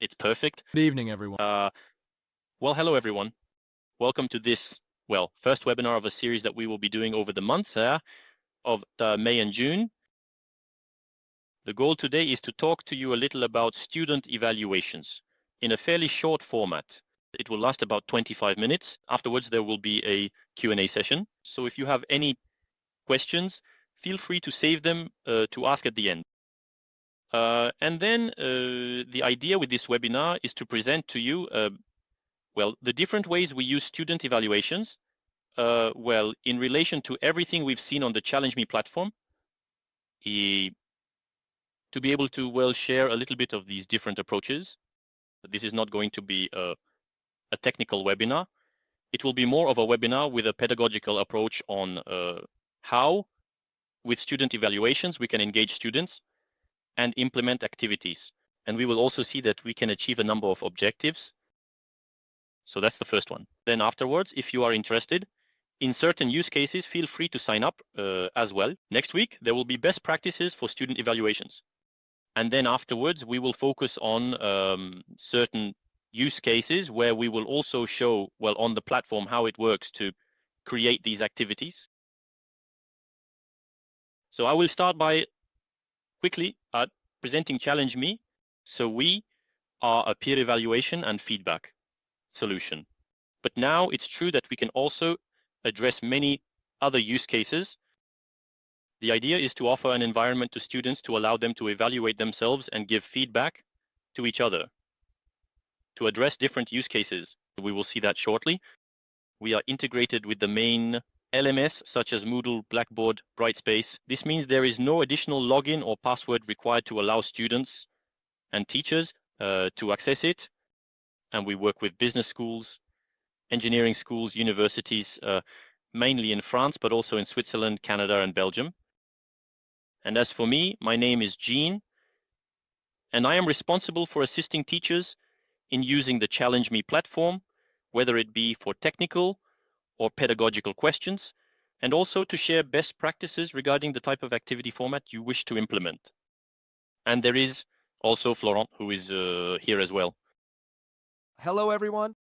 It's perfect. Good evening, everyone. Well, hello, everyone. Welcome to this, first webinar of a series that we will be doing over the months of May and June. The goal today is to talk to you a little about student evaluations in a fairly short format. It will last about 25 minutes. Afterwards, there will be a Q&A session. So if you have any questions, feel free to save them to ask at the end. And then the idea with this webinar is to present to you, the different ways we use student evaluations, in relation to everything we've seen on the Challenge Me platform, to be able to, share a little bit of these different approaches. This is not going to be a technical webinar. It will be more of a webinar with a pedagogical approach on how, with student evaluations, we can engage students and implement activities. And we will also see that we can achieve a number of objectives. So that's the first one. Then afterwards, if you are interested in certain use cases, feel free to sign up as well. Next week, there will be best practices for student evaluations. And then afterwards, we will focus on certain use cases where we will also show, on the platform, how it works to create these activities. So I will start by quickly presenting Challenge Me. So we are a peer evaluation and feedback solution. But now it's true that we can also address many other use cases. The idea is to offer an environment to students to allow them to evaluate themselves and give feedback to each other to address different use cases. We will see that shortly. We are integrated with the main LMS such as Moodle, Blackboard, Brightspace. This means there is no additional login or password required to allow students and teachers to access it. And we work with business schools, engineering schools, universities, mainly in France, but also in Switzerland, Canada, and Belgium. And as for me, my name is Jean, and I am responsible for assisting teachers in using the Challenge Me platform, whether it be for technical or pedagogical questions, and also to share best practices regarding the type of activity format you wish to implement. And there is also Florent, who is here as well. Hello, everyone.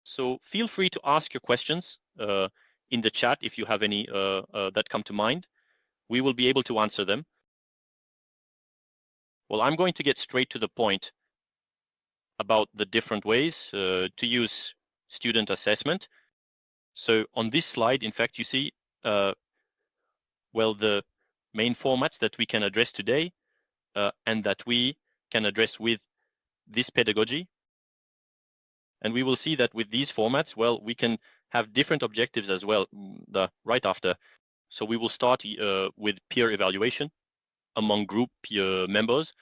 So feel free to ask your questions in the chat if you have any that come to mind. We will be able to answer them. Well, I'm going to get straight to the point about the different ways to use student assessment. So on this slide, in fact, you see, the main formats that we can address today and that we can address with this pedagogy. And we will see that with these formats, we can have different objectives as well right after. So we will start with peer evaluation among group peer members.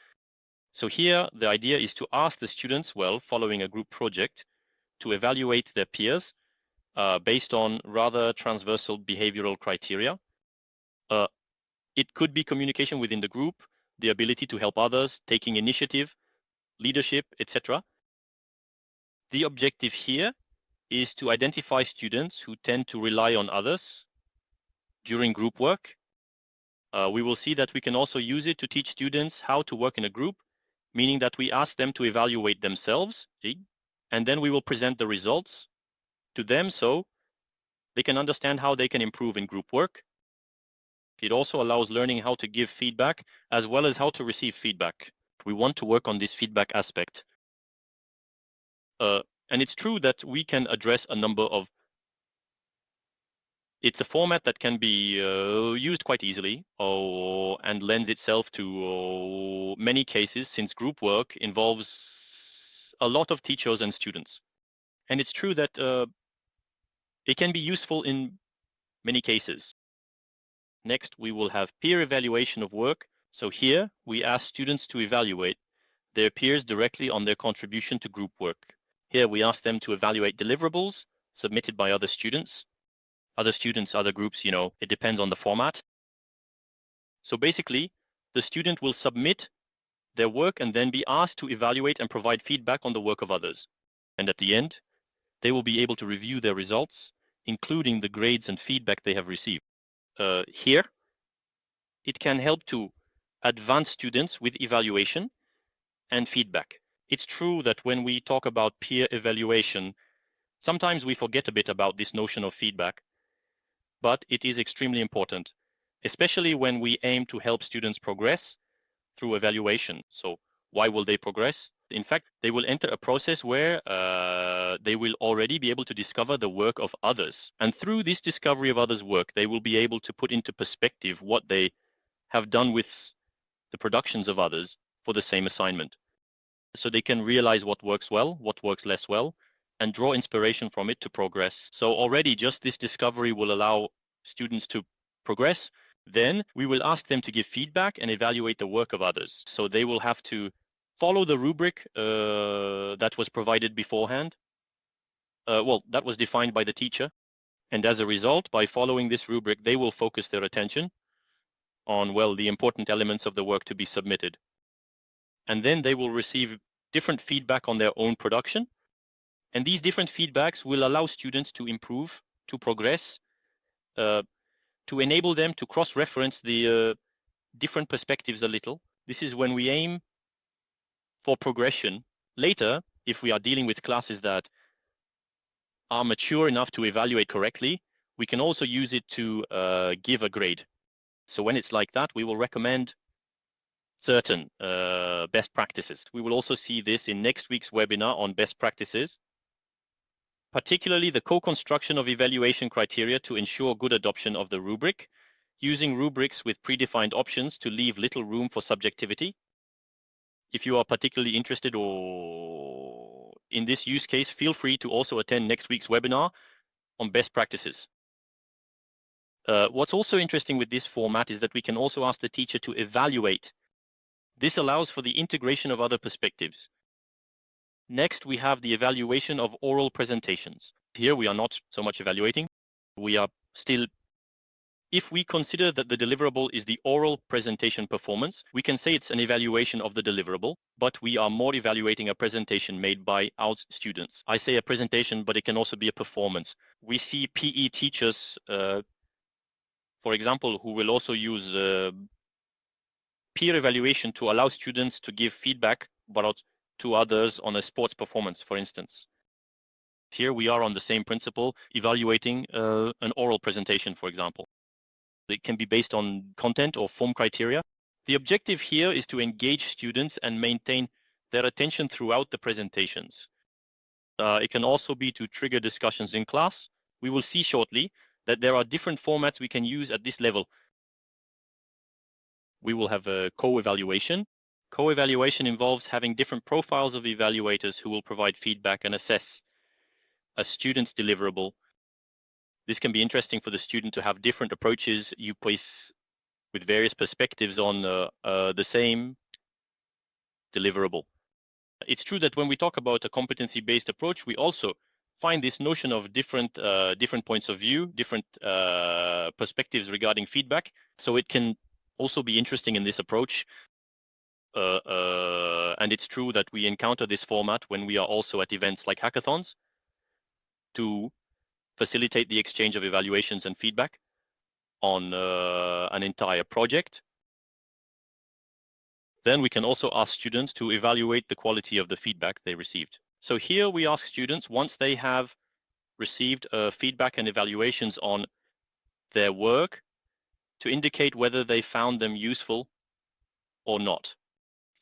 So here, the idea is to ask the students, following a group project, to evaluate their peers based on rather transversal behavioral criteria. It could be communication within the group, the ability to help others, taking initiative, leadership, etc. The objective here is to identify students who tend to rely on others during group work. We will see that we can also use it to teach students how to work in a group, meaning that we ask them to evaluate themselves, and then we will present the results to them so they can understand how they can improve in group work. It also allows learning how to give feedback as well as how to receive feedback. We want to work on this feedback aspect. And it's true that we can address a number of. It's a format that can be used quite easily and lends itself to many cases, since group work involves a lot of teachers and students. And it's true that it can be useful in many cases. Next, we will have peer evaluation of work. So here, we ask students to evaluate their peers directly on their contribution to group work. Here, we ask them to evaluate deliverables submitted by other students, other groups, it depends on the format. So basically, the student will submit their work and then be asked to evaluate and provide feedback on the work of others. And at the end, they will be able to review their results, including the grades and feedback they have received. Here, it can help to advance students with evaluation and feedback. It's true that when we talk about peer evaluation, sometimes we forget a bit about this notion of feedback, but it is extremely important, especially when we aim to help students progress through evaluation. So why will they progress? In fact, they will enter a process where they will already be able to discover the work of others. And through this discovery of others' work, they will be able to put into perspective what they have done with the productions of others for the same assignment. So they can realize what works well, what works less well, and draw inspiration from it to progress. So already just this discovery will allow students to progress. Then we will ask them to give feedback and evaluate the work of others. So they will have to follow the rubric that was provided beforehand. That was defined by the teacher. And as a result, by following this rubric, they will focus their attention on, the important elements of the work to be submitted. And then they will receive different feedback on their own production. And these different feedbacks will allow students to improve, to progress, to enable them to cross-reference the different perspectives a little. This is when we aim for progression. Later, if we are dealing with classes that are mature enough to evaluate correctly, we can also use it to give a grade. So when it's like that, we will recommend certain best practices. We will also see this in next week's webinar on best practices, particularly the co-construction of evaluation criteria to ensure good adoption of the rubric, using rubrics with predefined options to leave little room for subjectivity. If you are particularly interested or in this use case, feel free to also attend next week's webinar on best practices. What's also interesting with this format is that we can also ask the teacher to evaluate. This allows for the integration of other perspectives. Next, we have the evaluation of oral presentations. Here we are not so much evaluating. We are still, if we consider that the deliverable is the oral presentation performance, we can say it's an evaluation of the deliverable, but we are more evaluating a presentation made by our students. I say a presentation, but it can also be a performance. We see PE teachers, for example, who will also use peer evaluation to allow students to give feedback about to others on a sports performance, for instance. Here we are on the same principle, evaluating an oral presentation, for example. It can be based on content or form criteria. The objective here is to engage students and maintain their attention throughout the presentations. It can also be to trigger discussions in class. We will see shortly that there are different formats we can use at this level. We will have a co-evaluation. Co-evaluation involves having different profiles of evaluators who will provide feedback and assess a student's deliverable. This can be interesting for the student to have different approaches you place with various perspectives on the same deliverable. It's true that when we talk about a competency-based approach, we also find this notion of different points of view, different perspectives regarding feedback. So it can also be interesting in this approach. And it's true that we encounter this format when we are also at events like hackathons to facilitate the exchange of evaluations and feedback on an entire project. Then we can also ask students to evaluate the quality of the feedback they received. So here we ask students, once they have received feedback and evaluations on their work, to indicate whether they found them useful or not.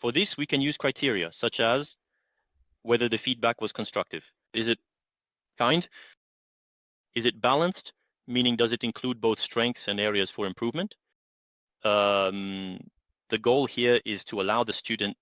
For this, we can use criteria such as whether the feedback was constructive. Is it kind? Is it balanced? Meaning, does it include both strengths and areas for improvement? The goal here is to allow the student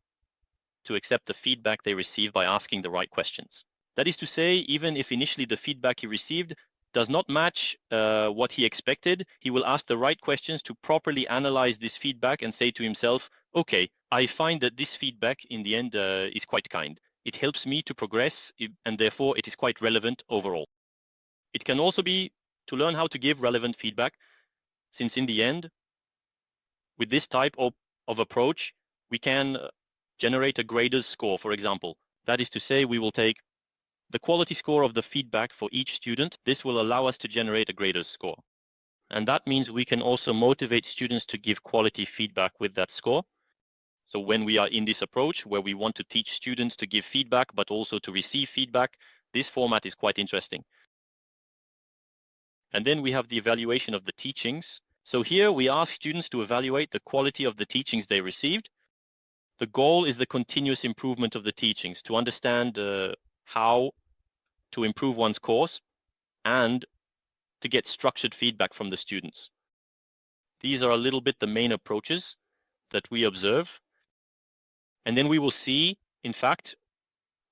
to accept the feedback they receive by asking the right questions. That is to say, even if initially the feedback he received does not match what he expected, he will ask the right questions to properly analyze this feedback and say to himself, okay, I find that this feedback in the end is quite kind. It helps me to progress, and therefore it is quite relevant overall. It can also be to learn how to give relevant feedback, since in the end, with this type of approach, we can generate a grader's score, for example. That is to say, we will take the quality score of the feedback for each student. This will allow us to generate a grader's score. And that means we can also motivate students to give quality feedback with that score. So when we are in this approach where we want to teach students to give feedback, but also to receive feedback, this format is quite interesting. And then we have the evaluation of the teachings. So here we ask students to evaluate the quality of the teachings they received. The goal is the continuous improvement of the teachings, to understand how to improve one's course and to get structured feedback from the students. These are a little bit the main approaches that we observe. And then we will see, in fact,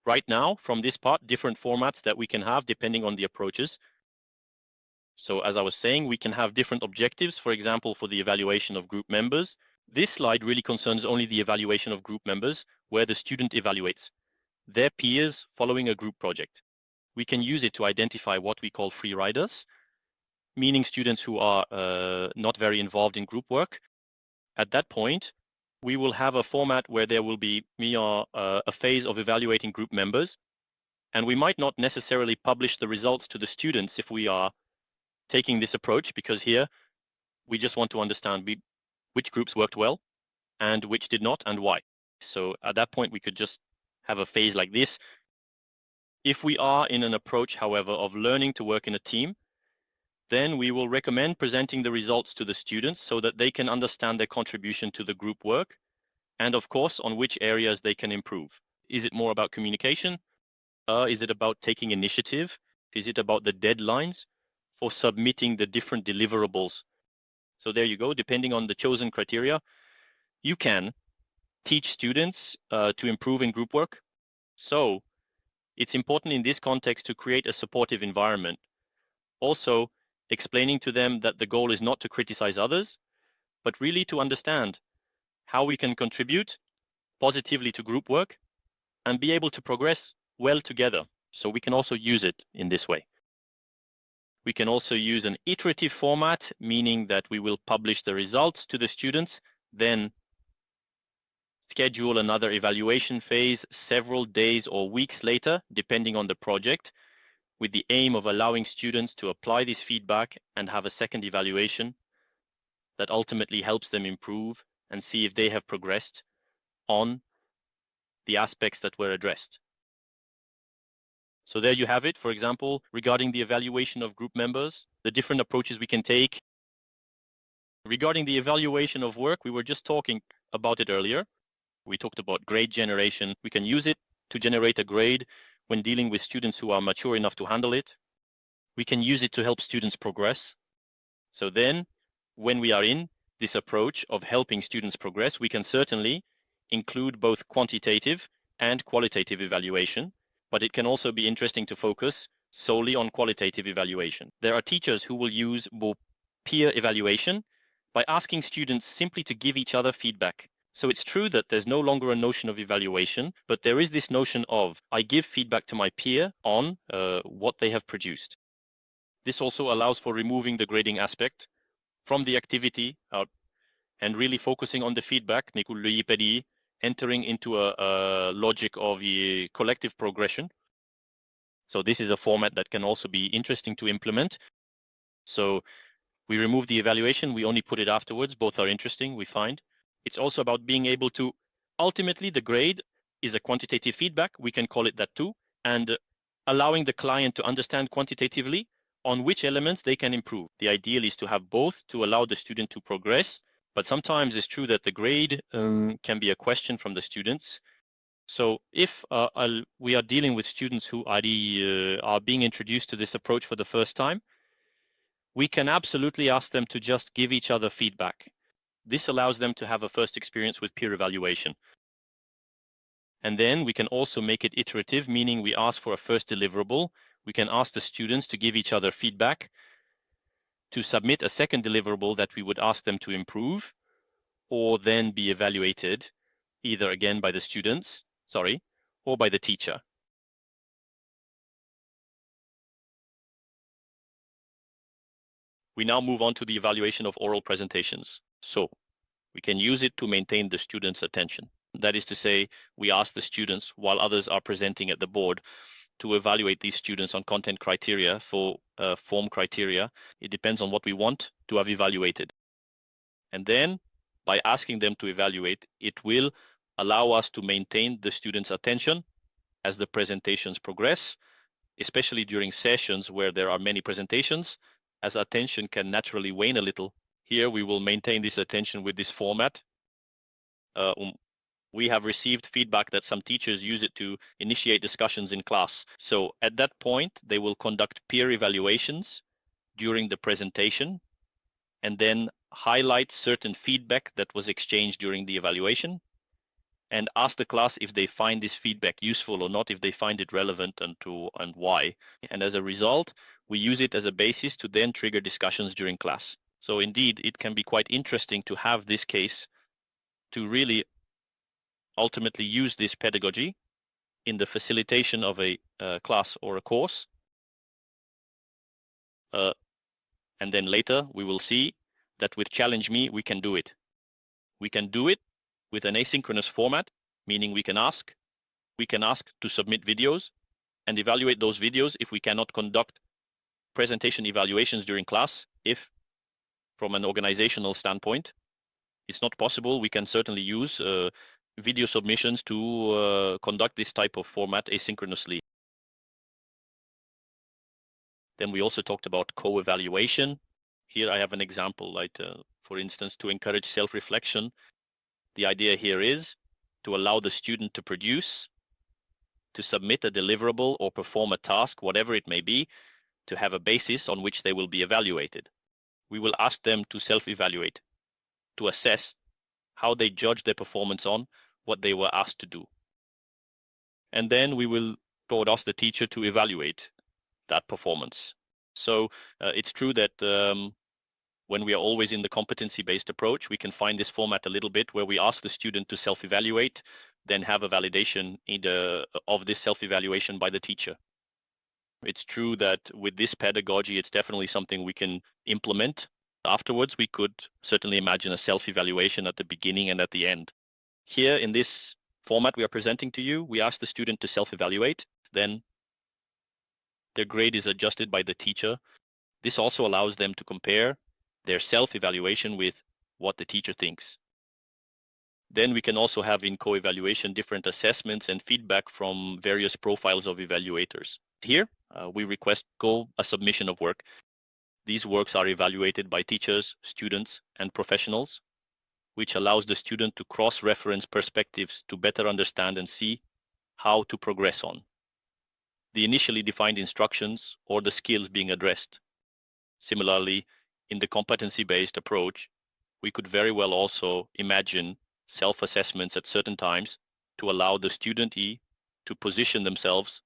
right now from this part, different formats that we can have depending on the approaches. So as I was saying, we can have different objectives, for example, for the evaluation of group members. This slide really concerns only the evaluation of group members, where the student evaluates their peers following a group project. We can use it to identify what we call free riders, meaning students who are not very involved in group work. At that point, we will have a format where there will be a phase of evaluating group members, and we might not necessarily publish the results to the students if we are taking this approach, because here we just want to understand which groups worked well and which did not and why. So at that point, we could just have a phase like this. If we are in an approach, however, of learning to work in a team, then we will recommend presenting the results to the students so that they can understand their contribution to the group work and, of course, on which areas they can improve. Is it more about communication? Is it about taking initiative? Is it about the deadlines for submitting the different deliverables? So there you go. Depending on the chosen criteria, you can teach students to improve in group work. So it's important in this context to create a supportive environment. Also, explaining to them that the goal is not to criticize others, but really to understand how we can contribute positively to group work and be able to progress well together. So we can also use it in this way. We can also use an iterative format, meaning that we will publish the results to the students, then schedule another evaluation phase several days or weeks later, depending on the project, with the aim of allowing students to apply this feedback and have a second evaluation that ultimately helps them improve and see if they have progressed on the aspects that were addressed. So there you have it, for example, regarding the evaluation of group members, the different approaches we can take. Regarding the evaluation of work, we were just talking about it earlier. We talked about grade generation. We can use it to generate a grade when dealing with students who are mature enough to handle it. We can use it to help students progress. So then, when we are in this approach of helping students progress, we can certainly include both quantitative and qualitative evaluation, but it can also be interesting to focus solely on qualitative evaluation. There are teachers who will use more peer evaluation by asking students simply to give each other feedback. So it's true that there's no longer a notion of evaluation, but there is this notion of I give feedback to my peer on what they have produced. This also allows for removing the grading aspect from the activity and really focusing on the feedback, entering into a logic of a collective progression. So this is a format that can also be interesting to implement. So we remove the evaluation, we only put it afterwards. Both are interesting, we find. It's also about being able to, ultimately the grade is a quantitative feedback, we can call it that too, and allowing the client to understand quantitatively on which elements they can improve. The ideal is to have both to allow the student to progress, but sometimes it's true that the grade can be a question from the students. So if we are dealing with students who are being introduced to this approach for the first time, we can absolutely ask them to just give each other feedback. This allows them to have a first experience with peer evaluation. And then we can also make it iterative, meaning we ask for a first deliverable. We can ask the students to give each other feedback, to submit a second deliverable that we would ask them to improve, or then be evaluated either again by the students, or by the teacher. We now move on to the evaluation of oral presentations. So we can use it to maintain the students' attention. That is to say, we ask the students, while others are presenting at the board, to evaluate these students on content criteria for form criteria. It depends on what we want to have evaluated. And then by asking them to evaluate, it will allow us to maintain the students' attention as the presentations progress, especially during sessions where there are many presentations, as attention can naturally wane a little. Here we will maintain this attention with this format. We have received feedback that some teachers use it to initiate discussions in class. So at that point, they will conduct peer evaluations during the presentation and then highlight certain feedback that was exchanged during the evaluation and ask the class if they find this feedback useful or not, if they find it relevant and why. And as a result, we use it as a basis to then trigger discussions during class. So indeed, it can be quite interesting to have this case to really ultimately use this pedagogy in the facilitation of a class or a course. And then later we will see that with Challenge Me, we can do it. We can do it with an asynchronous format, meaning we can ask to submit videos and evaluate those videos if we cannot conduct presentation evaluations during class. If from an organizational standpoint, it's not possible, we can certainly use video submissions to conduct this type of format asynchronously. Then we also talked about co-evaluation. Here I have an example, like for instance, to encourage self-reflection. The idea here is to allow the student to produce, to submit a deliverable or perform a task, whatever it may be, to have a basis on which they will be evaluated. We will ask them to self-evaluate, to assess how they judge their performance on what they were asked to do. And then we will ask the teacher to evaluate that performance. So it's true that when we are always in the competency-based approach, we can find this format a little bit where we ask the student to self-evaluate, then have a validation of this self-evaluation by the teacher. It's true that with this pedagogy, it's definitely something we can implement. Afterwards, we could certainly imagine a self-evaluation at the beginning and at the end. Here in this format we are presenting to you, we ask the student to self-evaluate, then their grade is adjusted by the teacher. This also allows them to compare their self-evaluation with what the teacher thinks. Then we can also have in co-evaluation different assessments and feedback from various profiles of evaluators. Here, we request a submission of work. These works are evaluated by teachers, students, and professionals, which allows the student to cross-reference perspectives to better understand and see how to progress on the initially defined instructions or the skills being addressed. Similarly, in the competency-based approach, we could very well also imagine self-assessments at certain times to allow the studentee to position themselves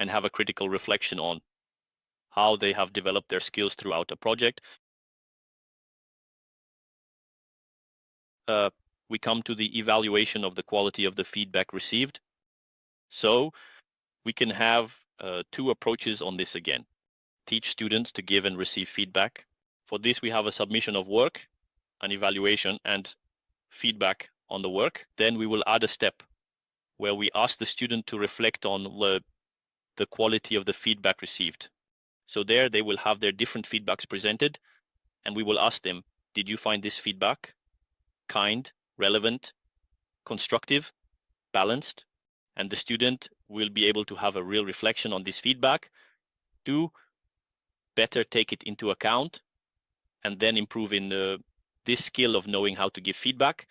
and have a critical reflection on how they have developed their skills throughout a project. We come to the evaluation of the quality of the feedback received. So we can have two approaches on this again. Teach students to give and receive feedback. For this, we have a submission of work, an evaluation, and feedback on the work. Then we will add a step where we ask the student to reflect on the quality of the feedback received. So there they will have their different feedbacks presented, and we will ask them, did you find this feedback kind, relevant, constructive, balanced? And the student will be able to have a real reflection on this feedback to better take it into account and then improve in this skill of knowing how to give feedback.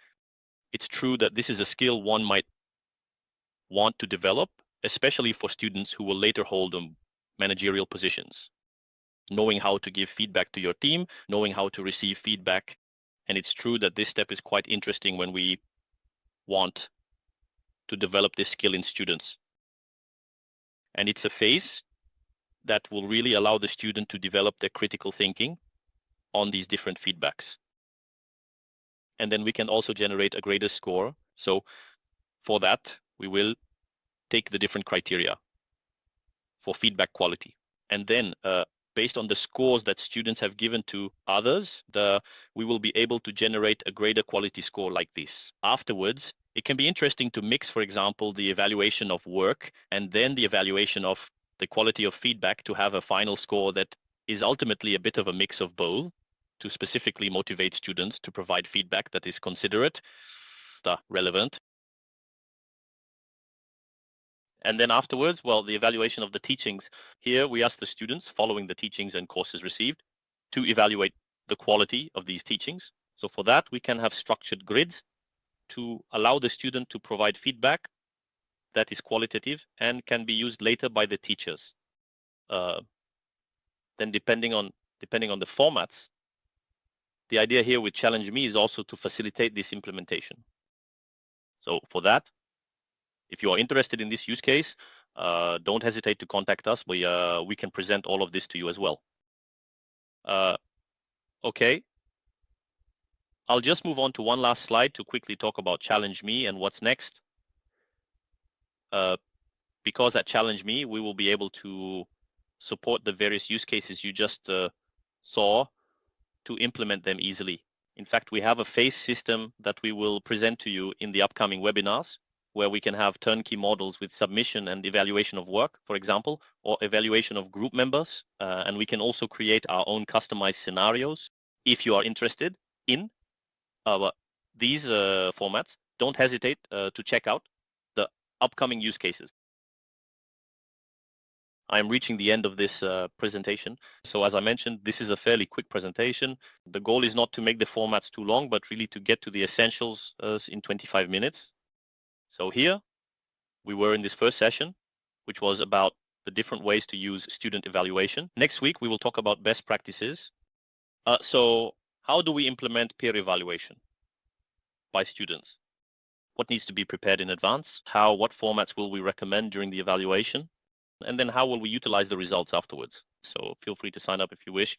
It's true that this is a skill one might want to develop, especially for students who will later hold managerial positions. Knowing how to give feedback to your team, knowing how to receive feedback. And it's true that this step is quite interesting when we want to develop this skill in students. And it's a phase that will really allow the student to develop their critical thinking on these different feedbacks. And then we can also generate a greater score. So for that, we will take the different criteria for feedback quality. And then based on the scores that students have given to others, we will be able to generate a greater quality score like this. Afterwards, it can be interesting to mix, for example, the evaluation of work and then the evaluation of the quality of feedback to have a final score that is ultimately a bit of a mix of both. to specifically motivate students to provide feedback that is considerate, relevant. And then afterwards, well, the evaluation of the teachings. Here we ask the students, following the teachings and courses received, to evaluate the quality of these teachings. So for that, we can have structured grids to allow the student to provide feedback that is qualitative and can be used later by the teachers. Then depending on the formats, the idea here with Challenge Me is also to facilitate this implementation. So for that, if you are interested in this use case, don't hesitate to contact us. We can present all of this to you as well. Okay. I'll just move on to one last slide to quickly talk about Challenge Me and what's next. Because at Challenge Me, we will be able to support the various use cases you just saw to implement them easily. In fact, we have a phase system that we will present to you in the upcoming webinars, where we can have turnkey models with submission and evaluation of work, for example, or evaluation of group members. And we can also create our own customized scenarios. If you are interested in these formats, don't hesitate to check out the upcoming use cases. I'm reaching the end of this presentation. So as I mentioned, this is a fairly quick presentation. The goal is not to make the formats too long, but really to get to the essentials in 25 minutes. So here we were in this first session, which was about the different ways to use student evaluation. Next week, we will talk about best practices. So how do we implement peer evaluation by students? What needs to be prepared in advance? What formats will we recommend during the evaluation? And then how will we utilize the results afterwards? So feel free to sign up if you wish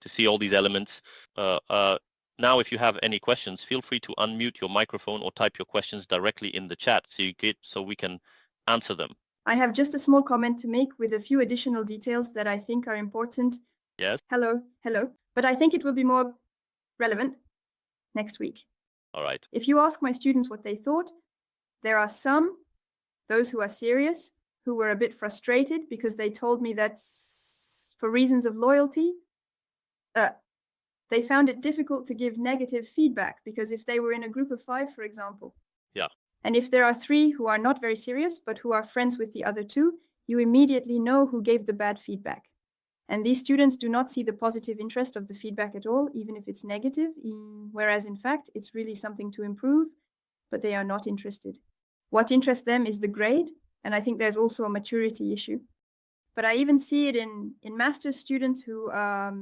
to see all these elements. Now, if you have any questions, feel free to unmute your microphone or type your questions directly in the chat so we can answer them. I have just a small comment to make with a few additional details that I think are important. Yes. Hello. But I think it will be more relevant next week. All right. If you ask my students what they thought, there are some, those who are serious, who were a bit frustrated because they told me that for reasons of loyalty, they found it difficult to give negative feedback because if they were in a group of 5, for example, and if there are 3 who are not very serious, but who are friends with the other 2, you immediately know who gave the bad feedback. And these students do not see the positive interest of the feedback at all, even if it's negative, whereas in fact, it's really something to improve, but they are not interested. What interests them is the grade. And I think there's also a maturity issue. But I even see it in master's students who are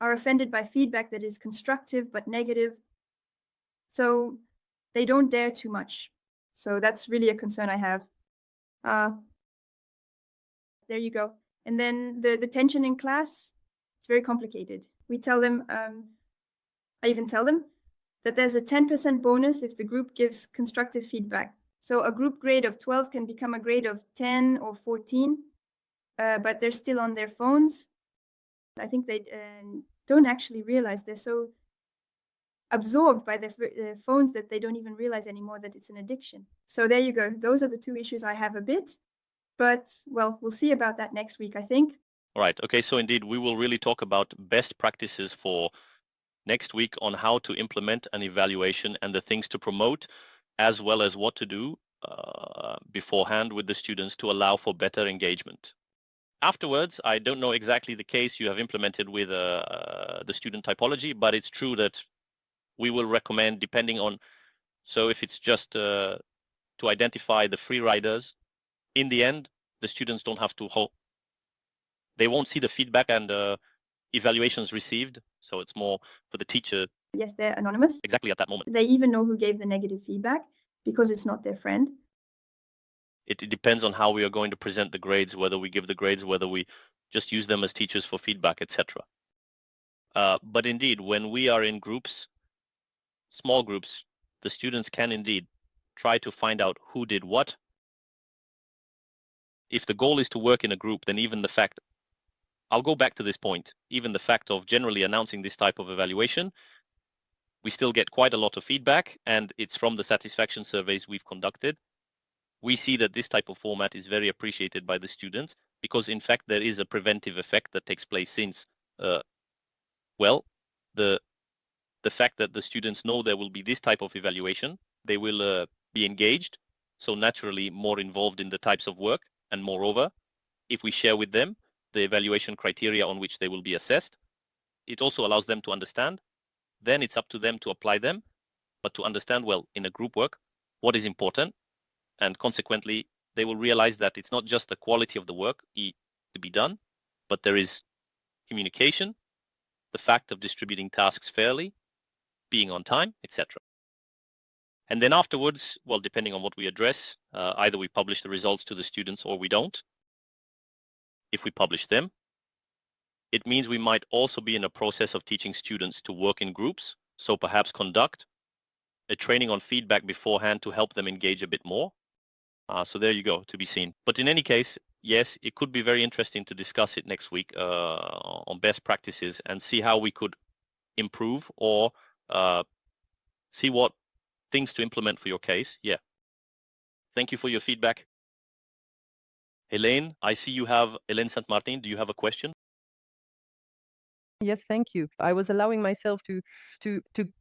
offended by feedback that is constructive but negative. So they don't dare too much. So that's really a concern I have. There you go. And then the tension in class, it's very complicated. We tell them, I even tell them that there's a 10% bonus if the group gives constructive feedback. So a group grade of 12 can become a grade of 10 or 14, but they're still on their phones. I think they don't actually realize they're so absorbed by their phones that they don't even realize anymore that it's an addiction. So there you go. Those are the 2 issues I have a bit. But, well, we'll see about that next week, I think. All right. Okay. So indeed, we will really talk about best practices for next week on how to implement an evaluation and the things to promote, as well as what to do beforehand with the students to allow for better engagement. Afterwards, I don't know exactly the case you have implemented with the student typology, but it's true that we will recommend, depending on, so if it's just to identify the free riders, in the end, the students don't have to they won't see the feedback and evaluations received. So it's more for the teacher. Yes, they're anonymous. Exactly at that moment. They even know who gave the negative feedback because it's not their friend. It depends on how we are going to present the grades, whether we give the grades, whether we just use them as teachers for feedback, etc. But indeed, when we are in groups, small groups, the students can indeed try to find out who did what. If the goal is to work in a group, then even the fact, I'll go back to this point, even the fact of generally announcing this type of evaluation, we still get quite a lot of feedback, and it's from the satisfaction surveys we've conducted. We see that this type of format is very appreciated by the students because in fact there is a preventive effect that takes place since, well, the fact that the students know there will be this type of evaluation, they will be engaged, so naturally more involved in the types of work. And moreover, if we share with them the evaluation criteria on which they will be assessed, it also allows them to understand. Then it's up to them to apply them, but to understand, well, in a group work, what is important. And consequently, they will realize that it's not just the quality of the work to be done, but there is communication, the fact of distributing tasks fairly, being on time, etc. And then afterwards, well, depending on what we address, either we publish the results to the students or we don't. If we publish them, it means we might also be in a process of teaching students to work in groups, so perhaps conduct a training on feedback beforehand to help them engage a bit more. So there you go, to be seen. But in any case, yes, it could be very interesting to discuss it next week on best practices and see how we could improve or see what things to implement for your case. Yeah. Thank you for your feedback. Helene, I see you have Helene Saint-Martin. Do you have a question? Yes, thank you. I was allowing myself to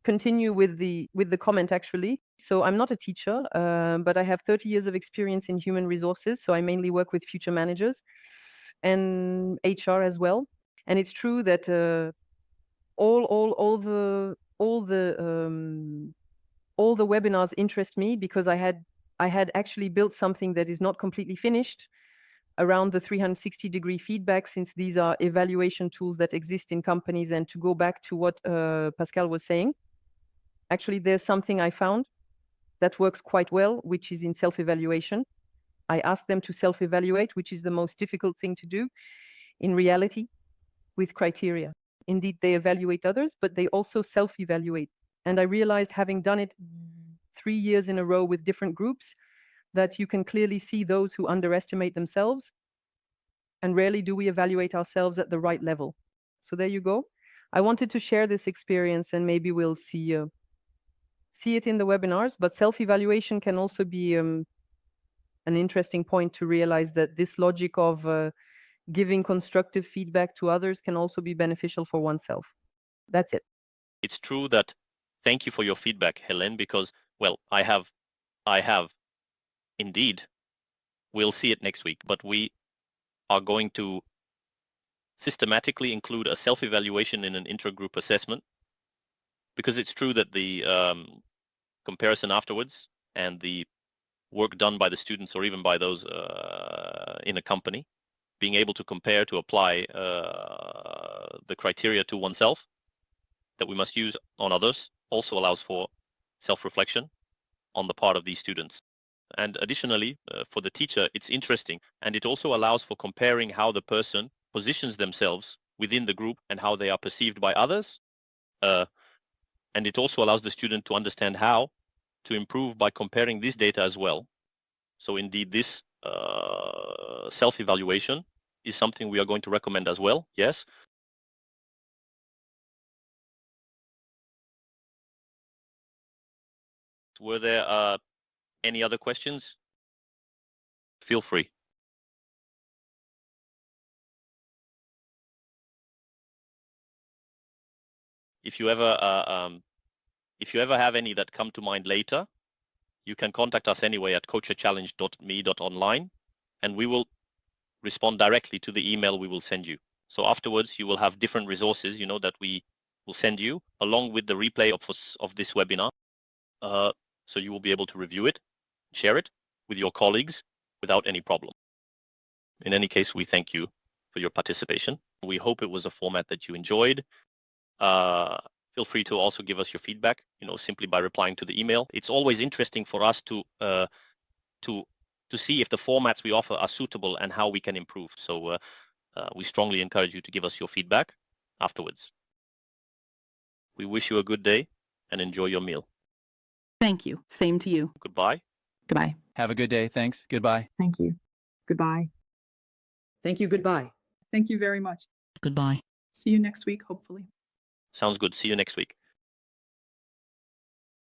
continue with the comment actually. So I'm not a teacher, but I have 30 years of experience in human resources. So I mainly work with future managers and HR as well. And it's true that all the webinars interest me because I had actually built something that is not completely finished around the 360-degree feedback, since these are evaluation tools that exist in companies. And to go back to what Pascal was saying, actually there's something I found that works quite well, which is in self-evaluation. I asked them to self-evaluate, which is the most difficult thing to do in reality with criteria. Indeed, they evaluate others, but they also self-evaluate. And I realized, having done it 3 years in a row with different groups, that you can clearly see those who underestimate themselves, and rarely do we evaluate ourselves at the right level. So there you go. I wanted to share this experience, and maybe we'll see it in the webinars, but self-evaluation can also be an interesting point to realize that this logic of giving constructive feedback to others can also be beneficial for oneself. That's it. It's true that, thank you for your feedback, Helene, because, well, I have indeed, we'll see it next week, but we are going to systematically include a self-evaluation in an intergroup assessment, because it's true that the comparison afterwards and the work done by the students or even by those in a company, being able to compare, to apply the criteria to oneself that we must use on others, also allows for self-reflection on the part of these students. And additionally, for the teacher, it's interesting, and it also allows for comparing how the person positions themselves within the group and how they are perceived by others. And it also allows the student to understand how to improve by comparing this data as well. So indeed, this self-evaluation is something we are going to recommend as well, yes. Were there any other questions? Feel free. If you ever have any that come to mind later, you can contact us anyway at coachachallenge.me.online, and we will respond directly to the email we will send you. So afterwards, you will have different resources, that we will send you along with the replay of this webinar. So you will be able to review it, share it with your colleagues without any problem. In any case, we thank you for your participation. We hope it was a format that you enjoyed. Feel free to also give us your feedback, simply by replying to the email. It's always interesting for us to see if the formats we offer are suitable and how we can improve. So we strongly encourage you to give us your feedback afterwards. We wish you a good day and enjoy your meal. Thank you. Same to you. Goodbye. Goodbye. Have a good day. Thanks. Goodbye. Thank you. Goodbye. Thank you. Goodbye. Thank you very much. Goodbye. See you next week, hopefully. Sounds good. See you next week.